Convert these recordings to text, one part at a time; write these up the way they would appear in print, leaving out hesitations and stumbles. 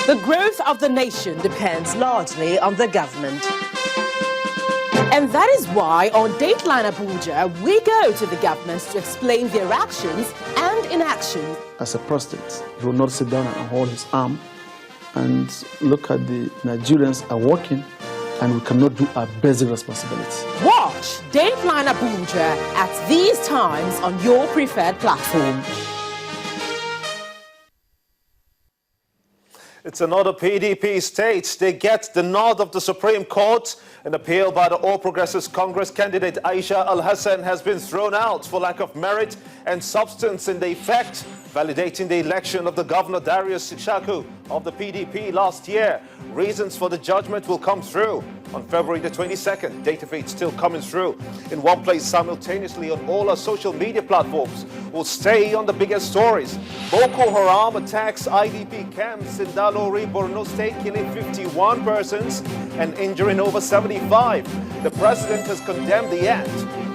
The growth of the nation depends largely on the government. And that is why on Dateline Abuja, we go to the governments to explain their actions and inaction. As a president, he will not sit down and hold his arm and look at the Nigerians are working and we cannot do our basic responsibility. Watch Dateline Abuja at these times on your preferred platform. It's another PDP state. They get the nod of the Supreme Court. An appeal by the All Progressives Congress candidate Aisha Al-Hassan has been thrown out for lack of merit and substance in the effect, validating the election of the Governor Darius Ishaku of the PDP last year. Reasons for the judgment will come through on February the 22nd. Data feed still coming through in one place simultaneously on all our social media platforms. We'll stay on the biggest stories. Boko Haram attacks IDP camps in Dalori, Borno State, killing 51 persons and injuring over 75. The president has condemned the act.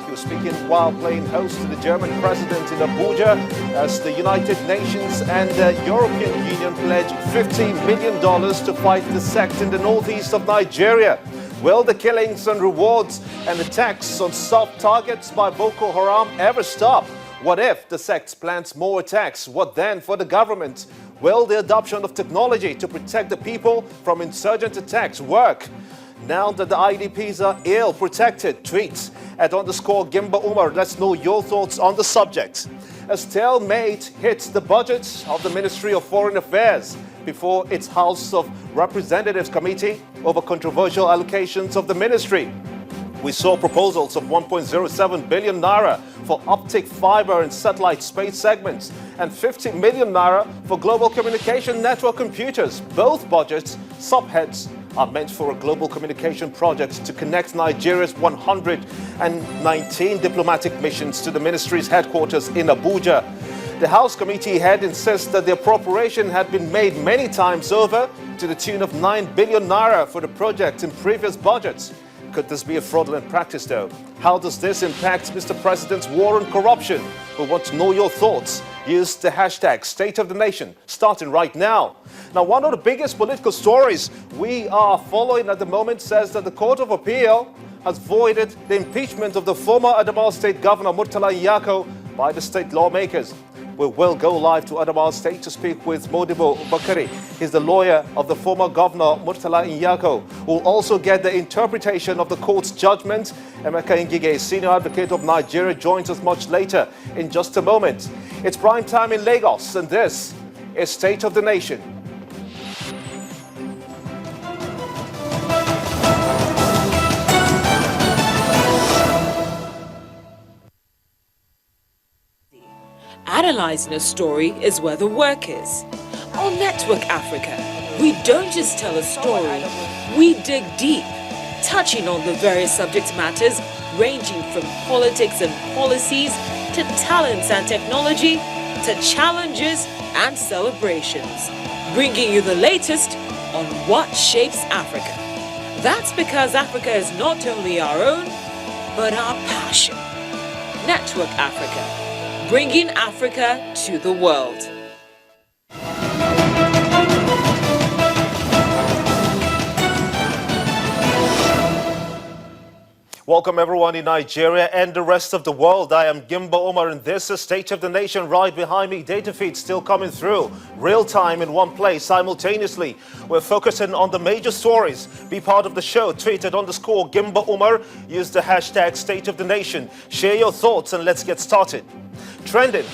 He was speaking while playing host to the German president in Abuja as the United Nations and the European Union pledged $15 million to fight the sect in the northeast of Nigeria. Will the killings and rewards and attacks on soft targets by Boko Haram ever stop? What if the sect plans more attacks? What then for the government? Will the adoption of technology to protect the people from insurgent attacks work? Now that the IDPs are ill protected, tweet at _Gimba Umar. Let's know your thoughts on the subject. A stalemate hits the budget of the Ministry of Foreign Affairs before its House of Representatives Committee over controversial allocations of the ministry. We saw proposals of 1.07 billion naira for optic fiber and satellite space segments and 50 million naira for global communication network computers. Both budgets, subheads, are meant for a global communication project to connect Nigeria's 119 diplomatic missions to the ministry's headquarters in Abuja. The House Committee head insists that the appropriation had been made many times over to the tune of 9 billion naira for the project in previous budgets. Could this be a fraudulent practice, though? How does this impact Mr. President's war on corruption? We want to know your thoughts. Use the hashtag State of the Nation, starting right now. Now, one of the biggest political stories we are following at the moment says that the Court of Appeal has voided the impeachment of the former Adamawa State Governor Murtala Nyako by the state lawmakers. We will go live to Adamawa State to speak with Modibo Bakari. He's the lawyer of the former governor, Murtala Nyako. We'll also get the interpretation of the court's judgment. Emeka Ngige, senior advocate of Nigeria, joins us much later in just a moment. It's prime time in Lagos, and this is State of the Nation. Analyzing a story is where the work is. On Network Africa, we don't just tell a story, we dig deep, touching on the various subject matters ranging from politics and policies to talents and technology to challenges and celebrations, bringing you the latest on what shapes Africa. That's because Africa is not only our own, but our passion. Network Africa, bringing Africa to the world. Welcome everyone in Nigeria and the rest of the world. I am Gimba Omar and this is State of the Nation. Right behind me, data feeds still coming through. Real time in one place simultaneously. We're focusing on the major stories. Be part of the show. Tweet at _Gimba Omar. Use the hashtag State of the Nation. Share your thoughts and let's get started. Trending.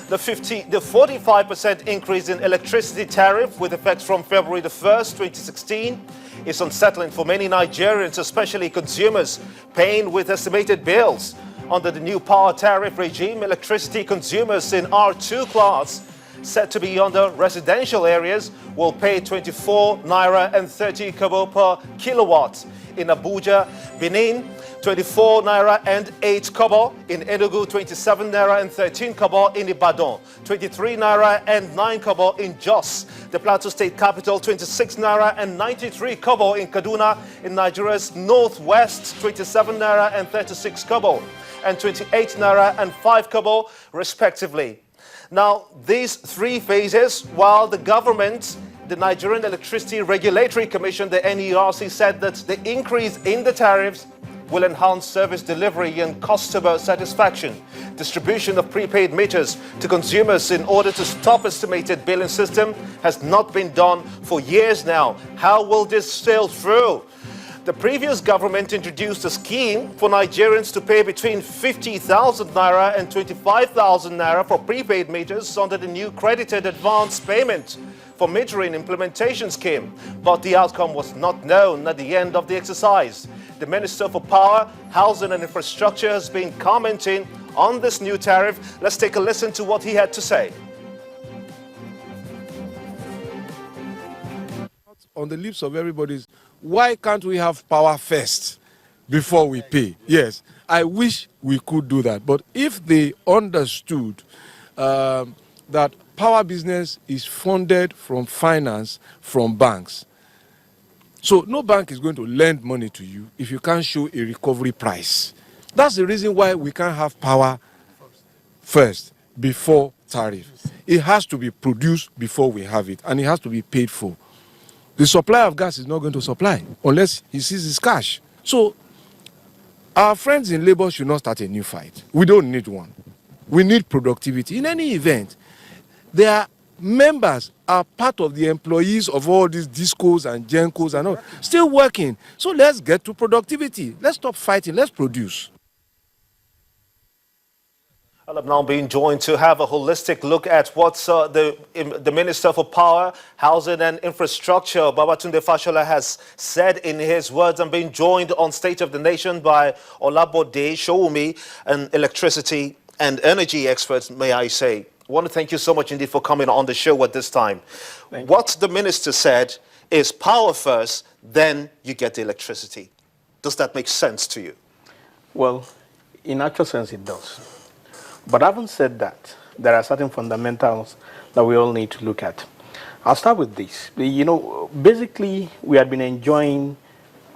The 45% increase in electricity tariff with effect from February the 1st, 2016 is unsettling for many Nigerians, especially consumers paying with estimated bills. Under the new power tariff regime, electricity consumers in R2 class, said to be under residential areas, will pay 24 naira and 30 kobo per kilowatt. In Abuja, Benin, 24 naira and 8 kobo. In Enugu, 27 naira and 13 kobo. In Ibadan, 23 naira and 9 kobo. In Jos, the Plateau State capital, 26 naira and 93 kobo. In Kaduna, in Nigeria's northwest, 27 naira and 36 kobo. And 28 naira and 5 kobo, respectively. Now, these three phases, while the government the Nigerian Electricity Regulatory Commission, the NERC, said that the increase in the tariffs will enhance service delivery and customer satisfaction. Distribution of prepaid meters to consumers in order to stop estimated billing system has not been done for years now. How will this sail through? The previous government introduced a scheme for Nigerians to pay between 50,000 naira and 25,000 naira for prepaid meters under the new credited advance payment for metering implementation scheme. But the outcome was not known at the end of the exercise. The Minister for Power, Housing and Infrastructure has been commenting on this new tariff. Let's take a listen to what he had to say. On the lips of everybody is, why can't we have power first before we pay? Yes, I wish we could do that. But if they understood that power business is funded from finance from banks, so no bank is going to lend money to you if you can't show a recovery price. That's the reason why we can't have power first before tariff. It has to be produced before we have it, and it has to be paid for. The supplier of gas is not going to supply unless he sees his cash. So our friends in labor should not start a new fight. We don't need one. We need productivity. In any event, their members are part of the employees of all these discos and gencos and all, still working. So let's get to productivity. Let's stop fighting. Let's produce. Well, I'm now being joined to have a holistic look at what the Minister for Power, Housing and Infrastructure, Babatunde Fashola, has said in his words. I'm being joined on State of the Nation by Olabode Showumi, an electricity and energy expert, may I say. I want to thank you so much indeed for coming on the show at this time. What the minister said is power first, then you get the electricity. Does that make sense to you? Well, in actual sense, it does. But having said that, there are certain fundamentals that we all need to look at. I'll start with this. You know, basically, we had been enjoying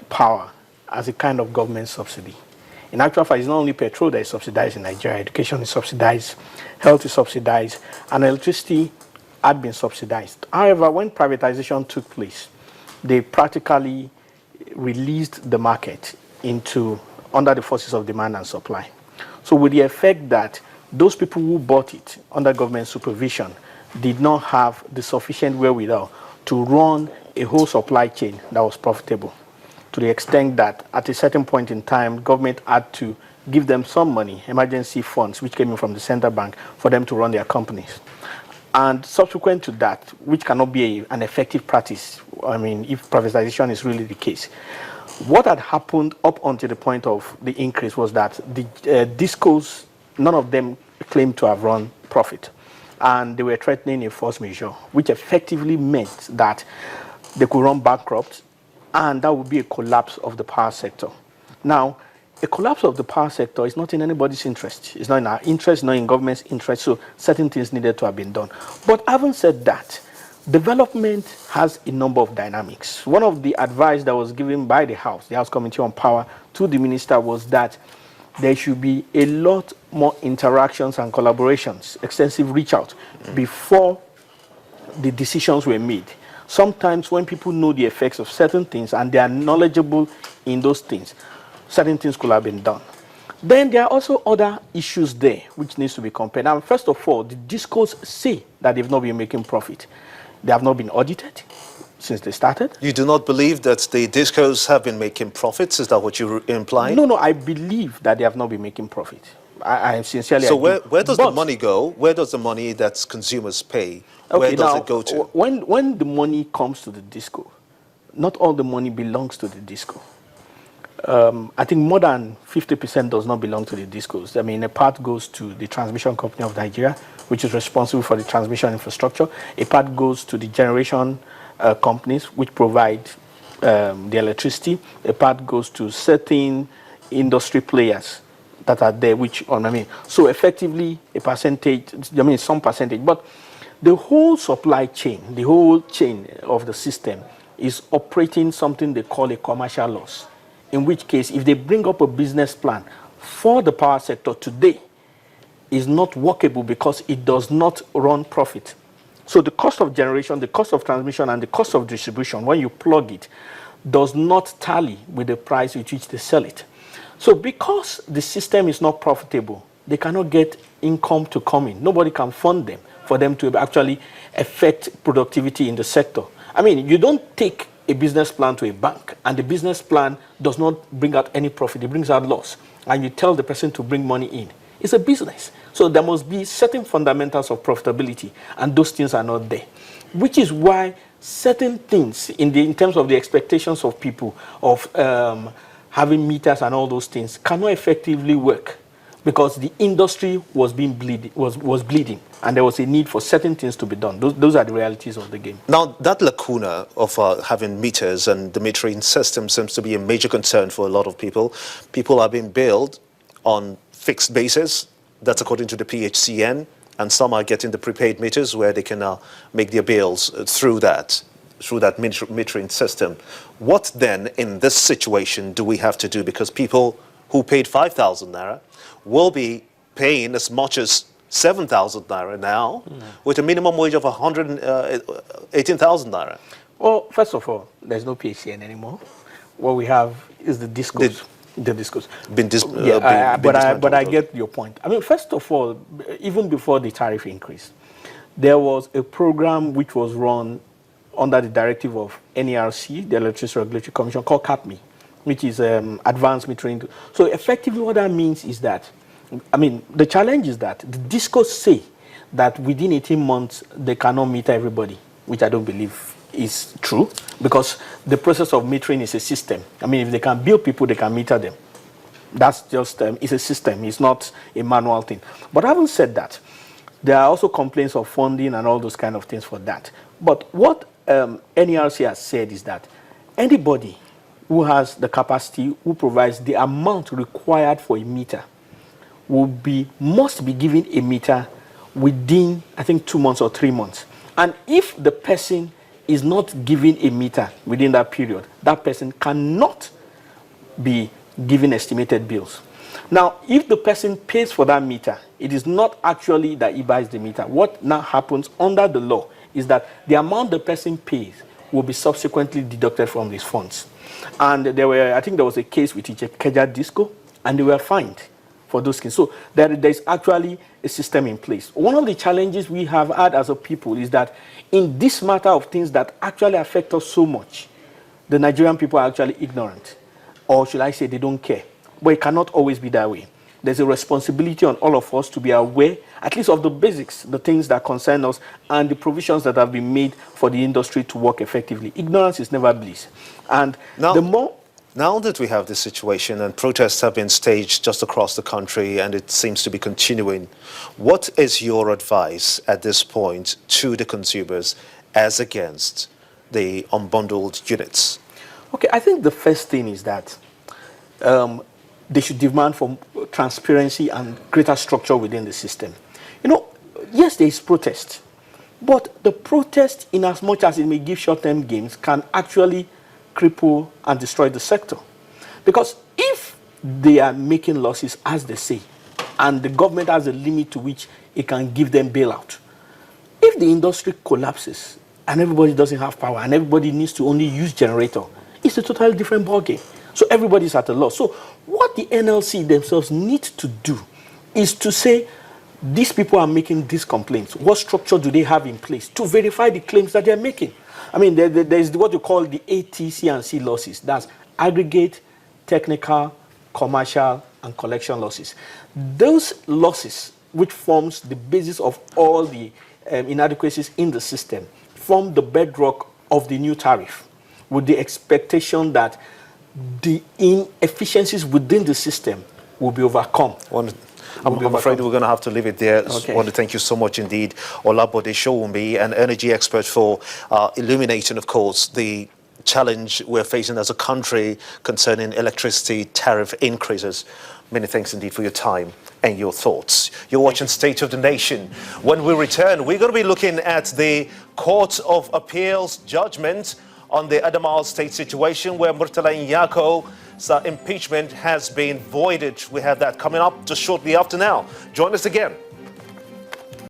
power as a kind of government subsidy. In actual fact, it's not only petrol that is subsidized in Nigeria. Education is subsidized, health is subsidized, and electricity had been subsidized. However, when privatization took place, they practically released the market under the forces of demand and supply. So with the effect that those people who bought it under government supervision did not have the sufficient wherewithal to run a whole supply chain that was profitable, to the extent that at a certain point in time, government had to give them some money, emergency funds, which came in from the central bank, for them to run their companies. And subsequent to that, which cannot be an effective practice, I mean, if privatization is really the case, what had happened up until the point of the increase was that the discos, none of them claimed to have run profit. And they were threatening a force majeure, which effectively meant that they could run bankrupt, and that would be a collapse of the power sector. Now, a collapse of the power sector is not in anybody's interest. It's not in our interest, not in government's interest, so certain things needed to have been done. But having said that, development has a number of dynamics. One of the advice that was given by the House Committee on Power, to the minister was that there should be a lot more interactions and collaborations, extensive reach out before the decisions were made. Sometimes when people know the effects of certain things and they are knowledgeable in those things, certain things could have been done. Then there are also other issues there which needs to be compared. Now, first of all, the discos say that they've not been making profit. They have not been audited since they started. You do not believe that the discos have been making profits? Is that what you're implying? No, I believe that they have not been making profit. I sincerely. So where does the money go? Where does the money that consumers pay, where does it go to? When the money comes to the disco, not all the money belongs to the disco. I think more than 50% does not belong to the discos. I mean, a part goes to the Transmission Company of Nigeria, which is responsible for the transmission infrastructure. A part goes to the generation companies, which provide the electricity. A part goes to certain industry players that are there, so effectively a percentage, some percentage. But the whole supply chain, the whole chain of the system is operating something they call a commercial loss. In which case, if they bring up a business plan for the power sector today, is not workable because it does not run profit. So the cost of generation, the cost of transmission, and the cost of distribution, when you plug it, does not tally with the price with which they sell it. So because the system is not profitable, they cannot get income to come in. Nobody can fund them for them to actually affect productivity in the sector. I mean, you don't take a business plan to a bank and the business plan does not bring out any profit, it brings out loss, and you tell the person to bring money in. It's a business. So there must be certain fundamentals of profitability, and those things are not there, which is why certain things in terms of the expectations of people of having meters and all those things cannot effectively work, because the industry was bleeding, and there was a need for certain things to be done. Those are the realities of the game. Now, that lacuna of having meters and the metering system seems to be a major concern for a lot of people. People are being billed on fixed basis. That's according to the PHCN, and some are getting the prepaid meters where they can make their bills through that metering system. What then in this situation do we have to do? Because people who paid 5,000 naira will be paying as much as 7,000 naira now, with a minimum wage of 118,000 naira. Well, first of all, there's no PHCN anymore. What we have is the discos. The discos. But I get your point. I mean, first of all, even before the tariff increase, there was a program which was run under the directive of NERC, the Electricity Regulatory Commission, called CAPME, which is advanced metering. So effectively what that means is that, I mean, the challenge is that the discos say that within 18 months they cannot meter everybody, which I don't believe is true, because the process of metering is a system. I mean, if they can bill people, they can meter them. That's just, it's a system, it's not a manual thing. But having said that, there are also complaints of funding and all those kind of things for that. But what NERC has said is that anybody who has the capacity, who provides the amount required for a meter, must be given a meter within, I think, 2 months or 3 months. And if the person is not given a meter within that period, that person cannot be given estimated bills. Now, if the person pays for that meter, it is not actually that he buys the meter. What now happens under the law is that the amount the person pays will be subsequently deducted from these funds. And I think there was a case with Ikeja Disco, and they were fined for those things. So there's actually a system in place. One of the challenges we have had as a people is that in this matter of things that actually affect us so much, the Nigerian people are actually ignorant. Or should I say they don't care. But it cannot always be that way. There's a responsibility on all of us to be aware, at least of the basics, the things that concern us, and the provisions that have been made for the industry to work effectively. Ignorance is never bliss. And now that we have this situation and protests have been staged just across the country and it seems to be continuing, what is your advice at this point to the consumers as against the unbundled units? Okay, I think the first thing is that they should demand for transparency and greater structure within the system. You know, yes, there is protest, but the protest, in as much as it may give short-term gains, can actually cripple and destroy the sector. Because if they are making losses, as they say, and the government has a limit to which it can give them bailout, if the industry collapses and everybody doesn't have power and everybody needs to only use generator, it's a totally different ballgame. So everybody's at a loss. So what the NLC themselves need to do is to say, these people are making these complaints. What structure do they have in place to verify the claims that they're making? I mean, there's what you call the AT&C losses. That's aggregate, technical, commercial, and collection losses. Those losses, which forms the basis of all the inadequacies in the system, form the bedrock of the new tariff, with the expectation that the inefficiencies within the system will be overcome. I'm afraid we're going to have to leave it there. Okay. I want to thank you so much indeed, Olabode Showunmi, an energy expert, for illuminating, of course, the challenge we're facing as a country concerning electricity tariff increases. Many thanks indeed for your time and your thoughts. You're watching State of the Nation. When we return, we're going to be looking at the Court of Appeals judgment on the Adamawa State situation, where Murtala Nyako's impeachment has been voided. We have that coming up just shortly after now. Join us again.